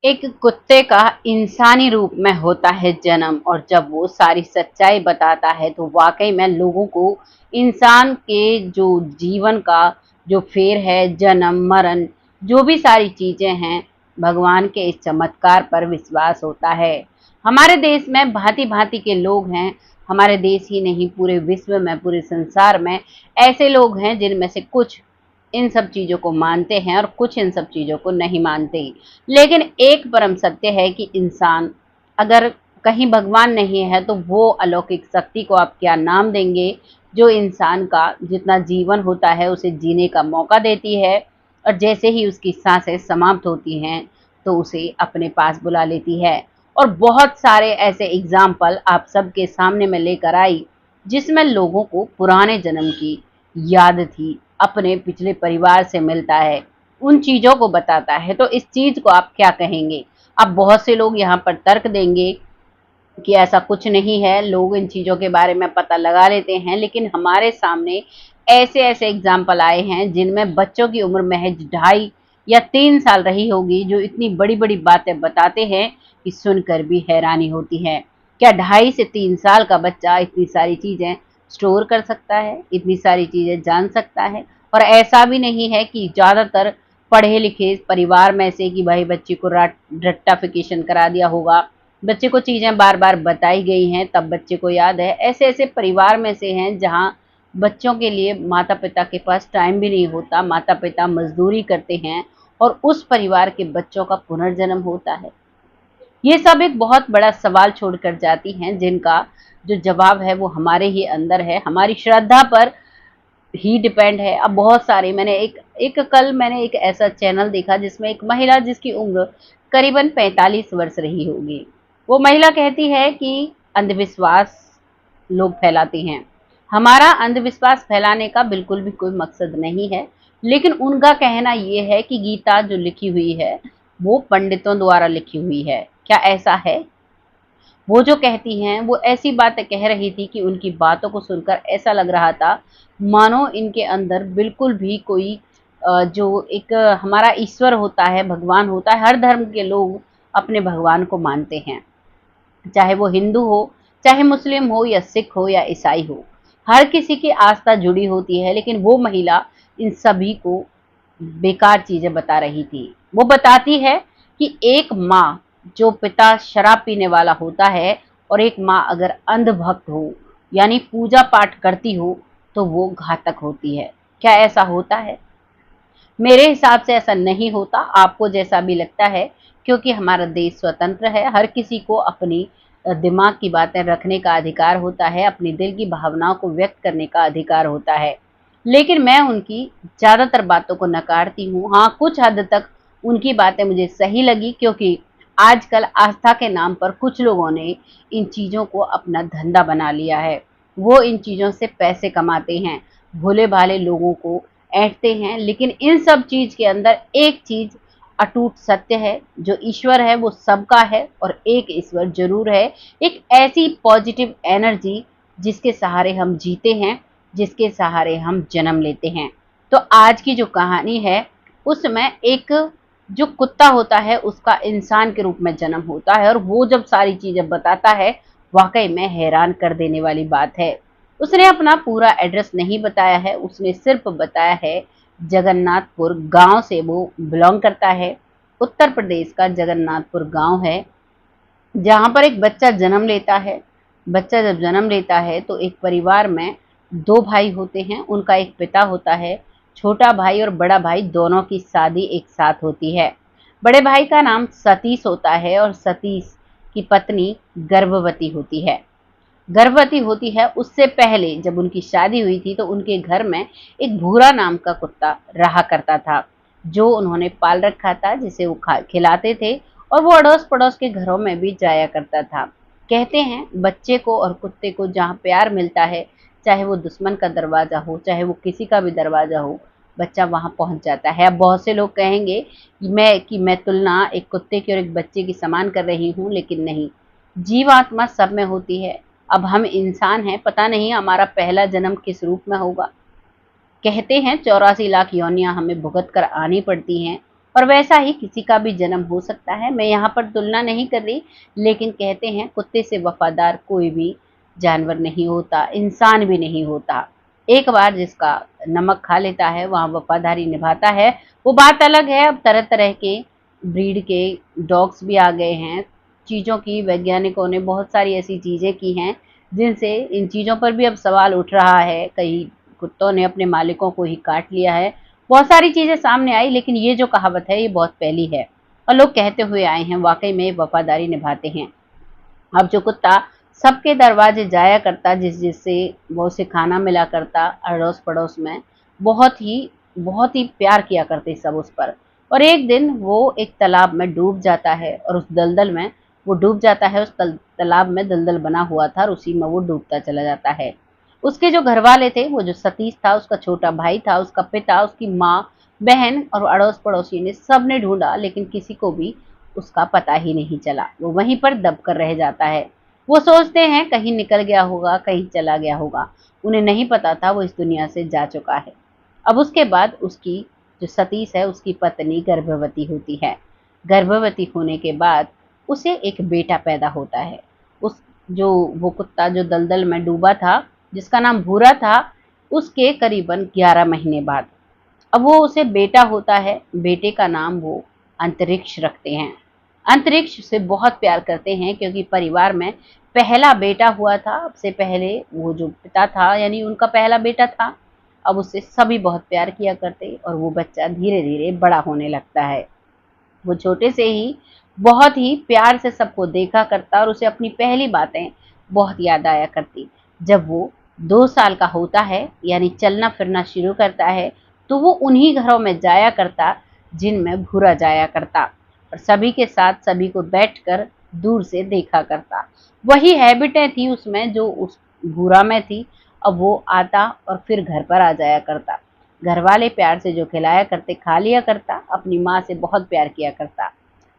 एक कुत्ते का इंसानी रूप में होता है जन्म, और जब वो सारी सच्चाई बताता है तो वाकई में लोगों को इंसान के जो जीवन का जो फेर है, जन्म मरण, जो भी सारी चीजें हैं, भगवान के इस चमत्कार पर विश्वास होता है। हमारे देश में भांति भांति के लोग हैं। हमारे देश ही नहीं, पूरे विश्व में, पूरे संसार में ऐसे लोग हैं जिनमें से कुछ इन सब चीज़ों को मानते हैं और कुछ इन सब चीज़ों को नहीं मानते। लेकिन एक परम सत्य है कि इंसान अगर कहीं भगवान नहीं है तो वो अलौकिक शक्ति को आप क्या नाम देंगे, जो इंसान का जितना जीवन होता है उसे जीने का मौका देती है, और जैसे ही उसकी सांसें समाप्त होती हैं तो उसे अपने पास बुला लेती है। और बहुत सारे ऐसे एग्जाम्पल आप सबके सामने में लेकर आई, जिसमें लोगों को पुराने जन्म की याद थी, अपने पिछले परिवार से मिलता है, उन चीज़ों को बताता है। तो इस चीज़ को आप क्या कहेंगे? अब बहुत से लोग यहाँ पर तर्क देंगे कि ऐसा कुछ नहीं है, लोग इन चीज़ों के बारे में पता लगा लेते हैं, लेकिन हमारे सामने ऐसे-ऐसे एग्ज़ाम्पल आए हैं जिनमें बच्चों की उम्र महज़ 2.5 या 3 साल रही होगी, जो इतनी बड़ी-बड़ी बातें बताते हैं कि सुनकर भी हैरानी होती है। क्या 2.5 से 3 साल का बच्चा इतनी सारी चीज़ें स्टोर कर सकता है, इतनी सारी चीज़ें जान सकता है? और ऐसा भी नहीं है कि ज़्यादातर पढ़े-लिखे परिवार में से कि भाई बच्चे को रट्टाफिकेशन करा दिया होगा, बच्चे को चीज़ें बार-बार बताई गई हैं तब बच्चे को याद है। ऐसे-ऐसे परिवार में से हैं जहाँ बच्चों के लिए माता-पिता के पास टाइम भी नहीं होता, माता-पिता मज़दूरी करते हैं और उस परिवार के बच्चों का पुनर्जन्म होता है। ये सब एक बहुत बड़ा सवाल छोड़कर जाती हैं, जिनका जो जवाब है वो हमारे ही अंदर है, हमारी श्रद्धा पर ही डिपेंड है। अब बहुत सारे मैंने एक एक कल मैंने एक ऐसा चैनल देखा जिसमें एक महिला, जिसकी उम्र करीबन 45 वर्ष रही होगी, वो महिला कहती है कि अंधविश्वास लोग फैलाते हैं। हमारा अंधविश्वास फैलाने का बिल्कुल भी कोई मकसद नहीं है, लेकिन उनका कहना ये है कि गीता जो लिखी हुई है वो पंडितों द्वारा लिखी हुई है। क्या ऐसा है? वो जो कहती हैं वो ऐसी बातें कह रही थी कि उनकी बातों को सुनकर ऐसा लग रहा था मानो इनके अंदर बिल्कुल भी कोई जो एक हमारा ईश्वर होता है, भगवान होता है, हर धर्म के लोग अपने भगवान को मानते हैं, चाहे वो हिंदू हो, चाहे मुस्लिम हो, या सिख हो, या ईसाई हो, हर किसी की आस्था जुड़ी होती है। लेकिन वो महिला इन सभी को बेकार चीजें बता रही थी। वो बताती है कि एक माँ, जो पिता शराब पीने वाला होता है, और एक माँ अगर अंधभक्त हो, यानी पूजा पाठ करती हो, तो वो घातक होती है। क्या ऐसा होता है? मेरे हिसाब से ऐसा नहीं होता, आपको जैसा भी लगता है, क्योंकि हमारा देश स्वतंत्र है, हर किसी को अपनी दिमाग की बातें रखने का अधिकार होता है, अपनी दिल की भावनाओं को व्यक्त करने का अधिकार होता है। लेकिन मैं उनकी ज़्यादातर बातों को नकारती हूँ। हाँ, कुछ हद तक उनकी बातें मुझे सही लगी, क्योंकि आजकल आस्था के नाम पर कुछ लोगों ने इन चीज़ों को अपना धंधा बना लिया है। वो इन चीज़ों से पैसे कमाते हैं, भोले-भाले लोगों को ऐंठते हैं, लेकिन इन सब चीज़ के अंदर एक चीज़ अटूट सत्य है, जो ईश्वर है वो सबका है, और एक ईश्वर ज़रूर है, एक ऐसी पॉजिटिव एनर्जी जिसके सहारे हम जीते हैं, जिसके सहारे हम जन्म लेते हैं। तो आज की जो कहानी है, उसमें एक जो कुत्ता होता है उसका इंसान के रूप में जन्म होता है, और वो जब सारी चीज़ें बताता है, वाक़ई में हैरान कर देने वाली बात है। उसने अपना पूरा एड्रेस नहीं बताया है, उसने सिर्फ़ बताया है जगन्नाथपुर गाँव से वो बिलॉन्ग करता है। उत्तर प्रदेश का जगन्नाथपुर गाँव है, जहाँ पर एक बच्चा जन्म लेता है। बच्चा जब जन्म लेता है तो एक परिवार में 2 भाई होते हैं, उनका एक पिता होता है। छोटा भाई और बड़ा भाई दोनों की शादी एक साथ होती है। बड़े भाई का नाम सतीश होता है, और सतीश की पत्नी गर्भवती होती है। गर्भवती होती है उससे पहले जब उनकी शादी हुई थी तो उनके घर में एक भूरा नाम का कुत्ता रहा करता था, जो उन्होंने पाल रखा था, जिसे वो खिलाते थे, और वो अड़ोस पड़ोस के घरों में भी जाया करता था। कहते हैं बच्चे को और कुत्ते को जहाँ प्यार मिलता है, चाहे वो दुश्मन का दरवाजा हो, चाहे वो किसी का भी दरवाजा हो, बच्चा वहां पहुंच जाता है। अब बहुत से लोग कहेंगे कि मैं तुलना एक कुत्ते की और एक बच्चे की समान कर रही हूँ, लेकिन नहीं, जीवात्मा सब में होती है। अब हम इंसान हैं, पता नहीं हमारा पहला जन्म किस रूप में होगा। कहते हैं 84 लाख योनियां हमें भुगत कर आनी पड़ती हैं, और वैसा ही किसी का भी जन्म हो सकता है। मैं यहाँ पर तुलना नहीं कर रही, लेकिन कहते हैं कुत्ते से वफादार कोई भी जानवर नहीं होता, इंसान भी नहीं होता। एक बार जिसका नमक खा लेता है वहाँ वफादारी निभाता है, वो बात अलग है। अब तरह तरह के ब्रीड के डॉग्स भी आ गए हैं, चीज़ों की वैज्ञानिकों ने बहुत सारी ऐसी चीज़ें की हैं जिनसे इन चीज़ों पर भी अब सवाल उठ रहा है। कई कुत्तों ने अपने मालिकों को ही काट लिया है, बहुत सारी चीज़ें सामने आई, लेकिन ये जो कहावत है ये बहुत पहली है और लोग कहते हुए आए हैं, वाकई में वफादारी निभाते हैं। अब जो कुत्ता सबके दरवाजे जाया करता, जिससे वो उसे खाना मिला करता, अड़ोस पड़ोस में बहुत ही प्यार किया करते सब उस पर। और एक दिन वो एक तालाब में डूब जाता है और उस दलदल में वो डूब जाता है। उस तालाब में दलदल बना हुआ था और उसी में वो डूबता चला जाता है। उसके जो घर वाले थे, वो जो सतीश था, उसका छोटा भाई था, उसका पिता, उसकी माँ, बहन और अड़ोस पड़ोसी ने सबने ढूंढा, लेकिन किसी को भी उसका पता ही नहीं चला। वो वहीं पर दब कर रह जाता है। वो सोचते हैं कहीं निकल गया होगा, कहीं चला गया होगा। उन्हें नहीं पता था वो इस दुनिया से जा चुका है। अब उसके बाद उसकी जो सतीश है, उसकी पत्नी गर्भवती होती है। गर्भवती होने के बाद उसे एक बेटा पैदा होता है। उस जो वो कुत्ता जो दलदल में डूबा था, जिसका नाम भूरा था, उसके करीबन 11 महीने बाद अब वो उसे बेटा होता है। बेटे का नाम वो अंतरिक्ष रखते हैं। अंतरिक्ष से बहुत प्यार करते हैं क्योंकि परिवार में पहला बेटा हुआ था। अब से पहले वो जो पिता था, यानी उनका पहला बेटा था, अब उससे सभी बहुत प्यार किया करते और वो बच्चा धीरे धीरे बड़ा होने लगता है। वो छोटे से ही बहुत ही प्यार से सबको देखा करता और उसे अपनी पहली बातें बहुत याद आया करती। जब वो 2 साल का होता है, यानी चलना फिरना शुरू करता है, तो वो उन्हीं घरों में जाया करता जिनमें भूरा जाया करता और सभी के साथ सभी को बैठकर दूर से देखा करता। वही हैबिटें थी उसमें जो उस भूरा में थी। अब वो आता और फिर घर पर आ जाया करता। घर वाले प्यार से जो खिलाया करते खा लिया करता, अपनी माँ से बहुत प्यार किया करता।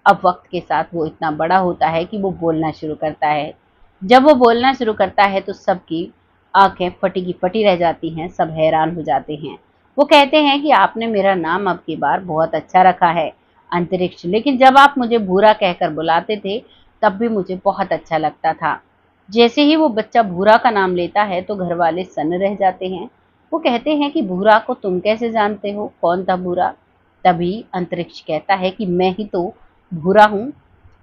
अब वक्त के साथ वो इतना बड़ा होता है कि वो बोलना शुरू करता है। जब वो बोलना शुरू करता है तो सबकी आंखें फटी की फटी रह जाती हैं, सब हैरान हो जाते हैं। वो कहते हैं कि आपने मेरा नाम अब की बार बहुत अच्छा रखा है, अंतरिक्ष, लेकिन जब आप मुझे भूरा कहकर बुलाते थे तब भी मुझे बहुत अच्छा लगता था। जैसे ही वो बच्चा भूरा का नाम लेता है तो घर वाले सन्न रह जाते हैं। वो कहते हैं कि भूरा को तुम कैसे जानते हो, कौन था भूरा? तभी अंतरिक्ष कहता है कि मैं ही तो भूरा हूँ।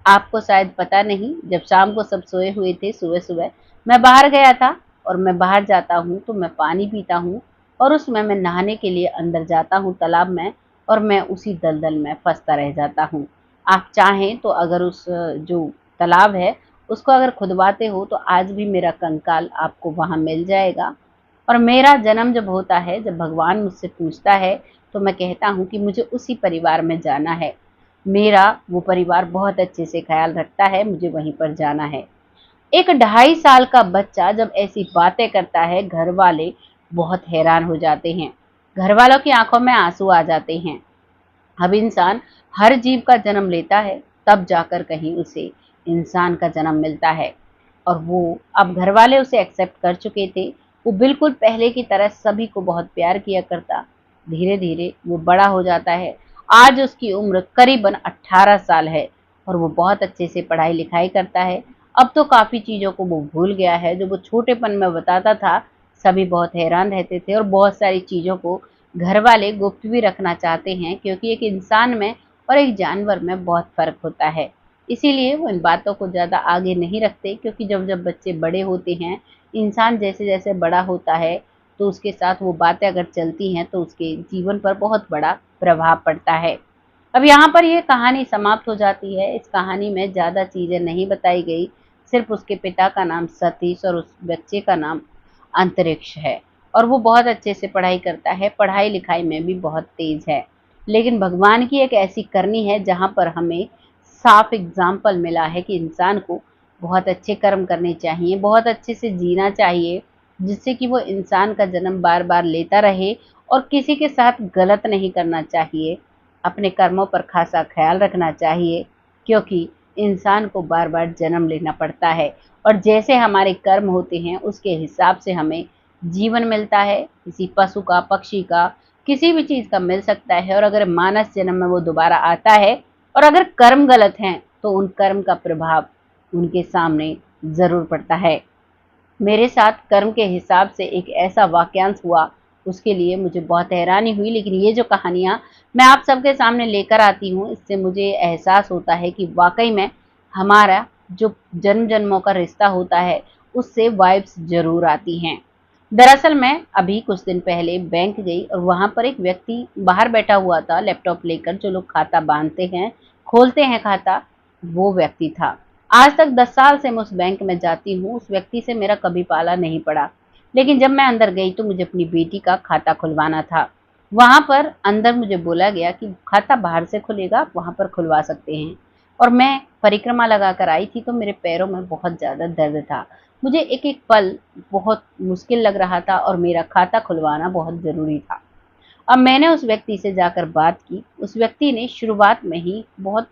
आपको शायद पता नहीं, जब शाम को सब सोए हुए थे, सुबह सुबह मैं बाहर गया था और मैं बाहर जाता हूँ तो मैं पानी पीता हूँ और उसमें मैं नहाने के लिए अंदर जाता हूँ तालाब में और मैं उसी दलदल में फंसता रह जाता हूँ। आप चाहें तो अगर उस जो तालाब है उसको अगर खुदवाते हो तो आज भी मेरा कंकाल आपको वहाँ मिल जाएगा। और मेरा जन्म जब होता है, जब भगवान मुझसे पूछता है, तो मैं कहता हूँ कि मुझे उसी परिवार में जाना है। मेरा वो परिवार बहुत अच्छे से ख्याल रखता है, मुझे वहीं पर जाना है। एक 2.5 साल का बच्चा जब ऐसी बातें करता है, घर वाले बहुत हैरान हो जाते हैं। घर वालों की आंखों में आंसू आ जाते हैं। अब इंसान हर जीव का जन्म लेता है, तब जाकर कहीं उसे इंसान का जन्म मिलता है। और वो अब घर वाले उसे एक्सेप्ट कर चुके थे। वो बिल्कुल पहले की तरह सभी को बहुत प्यार किया करता। धीरे धीरे वो बड़ा हो जाता है। आज उसकी उम्र करीबन 18 साल है और वो बहुत अच्छे से पढ़ाई लिखाई करता है। अब तो काफ़ी चीज़ों को वो भूल गया है जो वो छोटेपन में बताता था। सभी बहुत हैरान रहते थे और बहुत सारी चीज़ों को घर वाले गुप्त भी रखना चाहते हैं, क्योंकि एक इंसान में और एक जानवर में बहुत फ़र्क होता है। इसीलिए वो इन बातों को ज़्यादा आगे नहीं रखते, क्योंकि जब जब बच्चे बड़े होते हैं, इंसान जैसे जैसे बड़ा होता है, तो उसके साथ वो बातें अगर चलती हैं तो उसके जीवन पर बहुत बड़ा प्रभाव पड़ता है। अब यहाँ पर ये कहानी समाप्त हो जाती है। इस कहानी में ज़्यादा चीज़ें नहीं बताई गई, सिर्फ उसके पिता का नाम सतीश और उस बच्चे का नाम अंतरिक्ष है। और वो बहुत अच्छे से पढ़ाई करता है, पढ़ाई लिखाई में भी बहुत तेज़ है। लेकिन भगवान की एक ऐसी करनी है जहाँ पर हमें साफ एग्जाम्पल मिला है कि इंसान को बहुत अच्छे कर्म करने चाहिए, बहुत अच्छे से जीना चाहिए, जिससे कि वो इंसान का जन्म बार बार लेता रहे और किसी के साथ गलत नहीं करना चाहिए। अपने कर्मों पर खासा ख्याल रखना चाहिए, क्योंकि इंसान को बार बार जन्म लेना पड़ता है और जैसे हमारे कर्म होते हैं उसके हिसाब से हमें जीवन मिलता है। किसी पशु का, पक्षी का, किसी भी चीज़ का मिल सकता है, और अगर मानस जन्म में वो दोबारा आता है और अगर कर्म गलत हैं तो उन कर्म का प्रभाव उनके सामने ज़रूर पड़ता है। मेरे साथ कर्म के हिसाब से एक ऐसा वाक्यांश हुआ, उसके लिए मुझे बहुत हैरानी हुई, लेकिन ये जो कहानियाँ मैं आप सबके सामने लेकर आती हूँ, इससे मुझे एहसास होता है कि वाक़ई में हमारा जो जन्म-जन्मों का रिश्ता होता है, उससे वाइब्स ज़रूर आती हैं। दरअसल मैं अभी कुछ दिन पहले बैंक गई और वहाँ पर एक व्यक्ति बाहर बैठा हुआ था लैपटॉप लेकर, जो लोग खाता बाँधते हैं, खोलते हैं खाता, वो व्यक्ति था। आज तक 10 साल से मैं उस बैंक में जाती हूँ, उस व्यक्ति से मेरा कभी पाला नहीं पड़ा। लेकिन जब मैं अंदर गई तो मुझे अपनी बेटी का खाता खुलवाना था। वहाँ पर अंदर मुझे बोला गया कि खाता बाहर से खुलेगा, आप वहाँ पर खुलवा सकते हैं। और मैं परिक्रमा लगाकर आई थी तो मेरे पैरों में बहुत ज़्यादा दर्द था। मुझे एक-एक पल बहुत मुश्किल लग रहा था और मेरा खाता खुलवाना बहुत ज़रूरी था। अब मैंने उस व्यक्ति से जाकर बात की। उस व्यक्ति ने शुरुआत में ही बहुत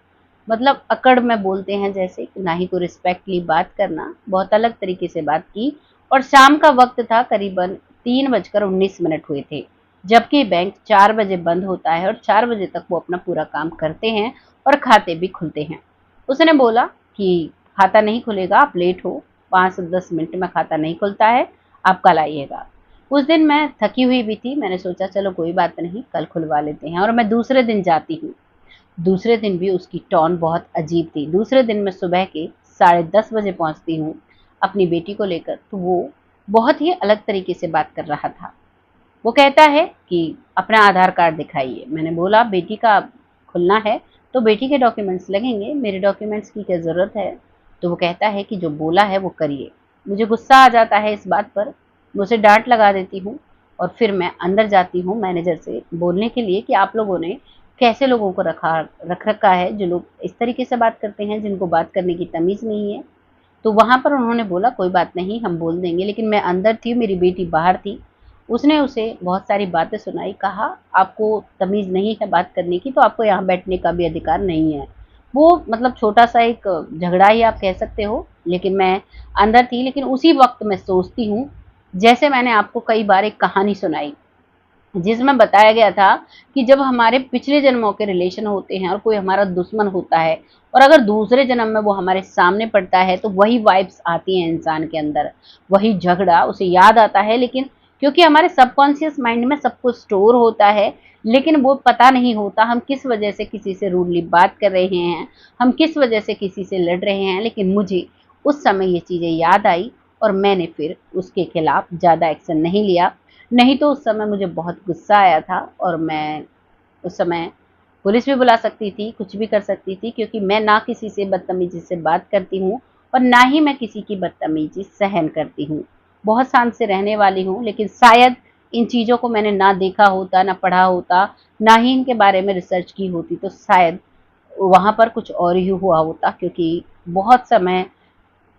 मतलब अकड़ में बोलते हैं जैसे, ना ही कोई रिस्पेक्टली बात करना, बहुत अलग तरीके से बात की। और शाम का वक़्त था, करीबन 3 बजकर 19 मिनट हुए थे, जबकि बैंक 4 बजे बंद होता है और 4 बजे तक वो अपना पूरा काम करते हैं और खाते भी खुलते हैं। उसने बोला कि खाता नहीं खुलेगा, आप लेट हो, 5 से 10 मिनट में खाता नहीं खुलता है, आप कल आइएगा। उस दिन मैं थकी हुई भी थी, मैंने सोचा चलो कोई बात नहीं, कल खुलवा लेते हैं, और मैं दूसरे दिन जाती हूँ। दूसरे दिन भी उसकी टोन बहुत अजीब थी। दूसरे दिन मैं सुबह के साढ़े 10 बजे पहुँचती हूँ अपनी बेटी को लेकर, तो वो बहुत ही अलग तरीके से बात कर रहा था। वो कहता है कि अपना आधार कार्ड दिखाइए। मैंने बोला बेटी का खुलना है तो बेटी के डॉक्यूमेंट्स लगेंगे, मेरे डॉक्यूमेंट्स की क्या ज़रूरत है? तो वो कहता है कि जो बोला है वो करिए। मुझे गुस्सा आ जाता है इस बात पर, मैं उसे डाँट लगा देती हूँ और फिर मैं अंदर जाती हूँ मैनेजर से बोलने के लिए कि आप लोगों ने कैसे लोगों को रख रखा है, जो लोग इस तरीके से बात करते हैं, जिनको बात करने की तमीज़ नहीं है। तो वहाँ पर उन्होंने बोला कोई बात नहीं, हम बोल देंगे, लेकिन मैं अंदर थी, मेरी बेटी बाहर थी। उसने उसे बहुत सारी बातें सुनाई, कहा आपको तमीज़ नहीं है बात करने की तो आपको यहाँ बैठने का भी अधिकार नहीं है। वो मतलब छोटा-सा एक झगड़ा ही आप कह सकते हो, लेकिन मैं अंदर थी। लेकिन उसी वक़्त मैं सोचती हूँ, जैसे मैंने आपको कई बार एक कहानी सुनाई, जिसमें बताया गया था कि जब हमारे पिछले जन्मों के रिलेशन होते हैं और कोई हमारा दुश्मन होता है और अगर दूसरे जन्म में वो हमारे सामने पड़ता है तो वही वाइब्स आती हैं इंसान के अंदर, वही झगड़ा उसे याद आता है। लेकिन क्योंकि हमारे सबकॉन्शियस माइंड में सब कुछ स्टोर होता है, लेकिन वो पता नहीं होता हम किस वजह से किसी से रूडली बात कर रहे हैं, हम किस वजह से किसी से लड़ रहे हैं। लेकिन मुझे उस समय ये चीज़ें याद आई और मैंने फिर उसके खिलाफ ज़्यादा एक्शन नहीं लिया। नहीं तो उस समय मुझे बहुत गुस्सा आया था और मैं उस समय पुलिस भी बुला सकती थी, कुछ भी कर सकती थी, क्योंकि मैं ना किसी से बदतमीज़ी से बात करती हूँ और ना ही मैं किसी की बदतमीज़ी सहन करती हूँ। बहुत शांत से रहने वाली हूँ, लेकिन शायद इन चीज़ों को मैंने ना देखा होता, ना पढ़ा होता, ना ही इनके बारे में रिसर्च की होती, तो शायद वहाँ पर कुछ और ही हुआ होता। क्योंकि बहुत समय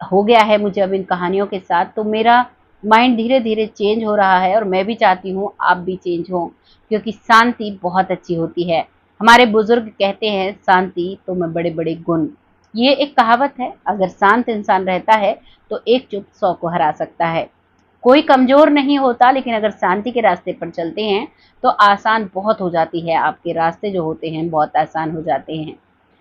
हो गया है मुझे अब इन कहानियों के साथ, तो मेरा माइंड धीरे-धीरे चेंज हो रहा है और मैं भी चाहती हूँ आप भी चेंज हों, क्योंकि शांति बहुत अच्छी होती है। हमारे बुजुर्ग कहते हैं शांति तो में बड़े-बड़े गुण। ये एक कहावत है, अगर शांत इंसान रहता है तो एक चुप 100 को हरा सकता है। कोई कमज़ोर नहीं होता, लेकिन अगर शांति के रास्ते पर चलते हैं तो आसान बहुत हो जाती है, आपके रास्ते जो होते हैं बहुत आसान हो जाते हैं।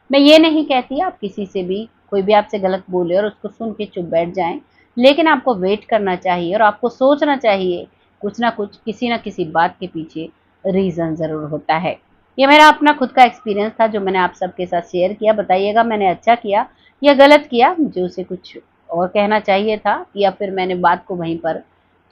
मैं ये नहीं कहती आप किसी से भी, कोई भी आपसे गलत बोले और उसको सुन के चुप बैठ जाएँ, लेकिन आपको वेट करना चाहिए और आपको सोचना चाहिए, कुछ ना कुछ, किसी न किसी बात के पीछे रीज़न ज़रूर होता है। ये मेरा अपना खुद का एक्सपीरियंस था जो मैंने आप सबके साथ शेयर किया। बताइएगा मैंने अच्छा किया या गलत किया, मुझे उसे कुछ और कहना चाहिए था या फिर मैंने बात को वहीं पर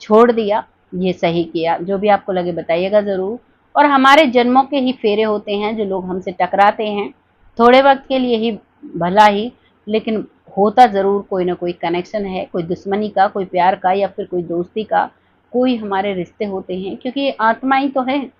छोड़ दिया, ये सही किया। जो भी आपको लगे बताइएगा ज़रूर। और हमारे जन्मों के ही फेरे होते हैं, जो लोग हमसे टकराते हैं, थोड़े वक़्त के लिए ही भला ही, लेकिन होता ज़रूर कोई ना कोई कनेक्शन है, कोई दुश्मनी का, कोई प्यार का या फिर कोई दोस्ती का, कोई हमारे रिश्ते होते हैं, क्योंकि ये आत्माएँ तो हैं,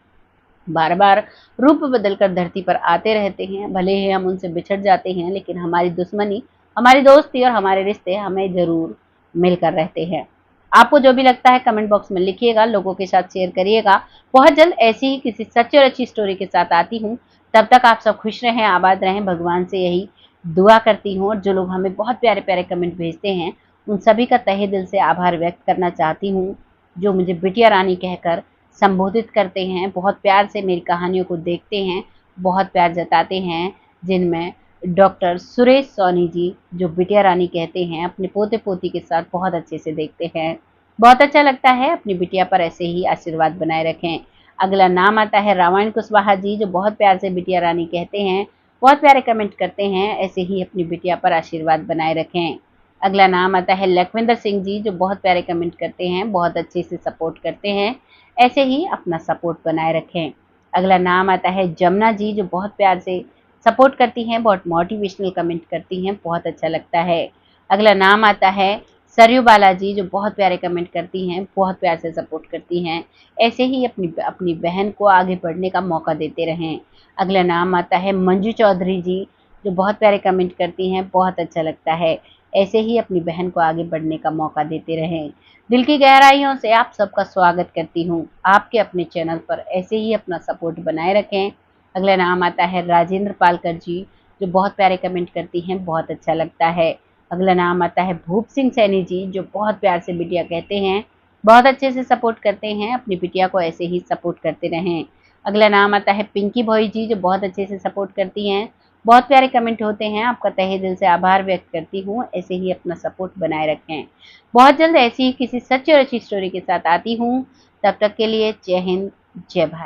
बार-बार रूप बदल कर धरती पर आते रहते हैं। भले ही हम उनसे बिछड़ जाते हैं, लेकिन हमारी दुश्मनी, हमारी दोस्ती और हमारे रिश्ते हमें ज़रूर मिलकर रहते हैं। आपको जो भी लगता है कमेंट बॉक्स में लिखिएगा, लोगों के साथ शेयर करिएगा। बहुत जल्द ऐसी ही किसी सच्ची और अच्छी स्टोरी के साथ आती हूँ। तब तक आप सब खुश रहें, आबाद रहें, भगवान से यही दुआ करती हूँ। और जो लोग हमें बहुत प्यारे-प्यारे कमेंट भेजते हैं, उन सभी का तहे दिल से आभार व्यक्त करना चाहती हूँ, जो मुझे बिटिया रानी कहकर संबोधित करते हैं, बहुत प्यार से मेरी कहानियों को देखते हैं, बहुत प्यार जताते हैं, जिनमें डॉक्टर सुरेश सोनी जी, जो बिटिया रानी कहते हैं, अपने पोते-पोती के साथ बहुत अच्छे से देखते हैं। बहुत अच्छा लगता है, अपनी बिटिया पर ऐसे ही आशीर्वाद बनाए रखें। अगला नाम आता है रामायण कुशवाहा जी, जो बहुत प्यार से बिटिया रानी कहते हैं, बहुत प्यारे कमेंट करते हैं, ऐसे ही अपनी बिटिया पर आशीर्वाद बनाए रखें। अगला नाम आता है लखविंदर सिंह जी, जो बहुत प्यारे कमेंट करते हैं, बहुत अच्छे से सपोर्ट करते हैं, ऐसे ही अपना सपोर्ट बनाए रखें। अगला नाम आता है जमुना जी, जो बहुत प्यार से सपोर्ट करती हैं, बहुत मोटिवेशनल कमेंट करती हैं, बहुत अच्छा लगता है। अगला नाम आता है सरयू बालाजी, जो बहुत प्यारे कमेंट करती हैं, बहुत प्यार से सपोर्ट करती हैं, ऐसे ही अपनी अपनी बहन को आगे बढ़ने का मौका देते रहें। अगला नाम आता है मंजू चौधरी जी, जो बहुत प्यारे कमेंट करती हैं, बहुत अच्छा लगता है, ऐसे ही अपनी बहन को आगे बढ़ने का मौका देते रहें। दिल की गहराइयों से आप सबका स्वागत करती हूँ आपके अपने चैनल पर, ऐसे ही अपना सपोर्ट बनाए रखें। अगला नाम आता है राजेंद्र पालकर जी, जो बहुत प्यारे कमेंट करती हैं, बहुत अच्छा लगता है। अगला नाम आता है भूप सिंह सैनी जी, जो बहुत प्यार से बिटिया कहते हैं, बहुत अच्छे से सपोर्ट करते हैं, अपनी बिटिया को ऐसे ही सपोर्ट करते रहें। अगला नाम आता है पिंकी भोई जी, जो बहुत अच्छे से सपोर्ट करती हैं, बहुत प्यारे कमेंट होते हैं, आपका तहे दिल से आभार व्यक्त करती हूँ, ऐसे ही अपना सपोर्ट बनाए रखें। बहुत जल्द ऐसी ही किसी सच्ची और अच्छी स्टोरी के साथ आती हूँ, तब तक के लिए जय हिंद, जय भारत।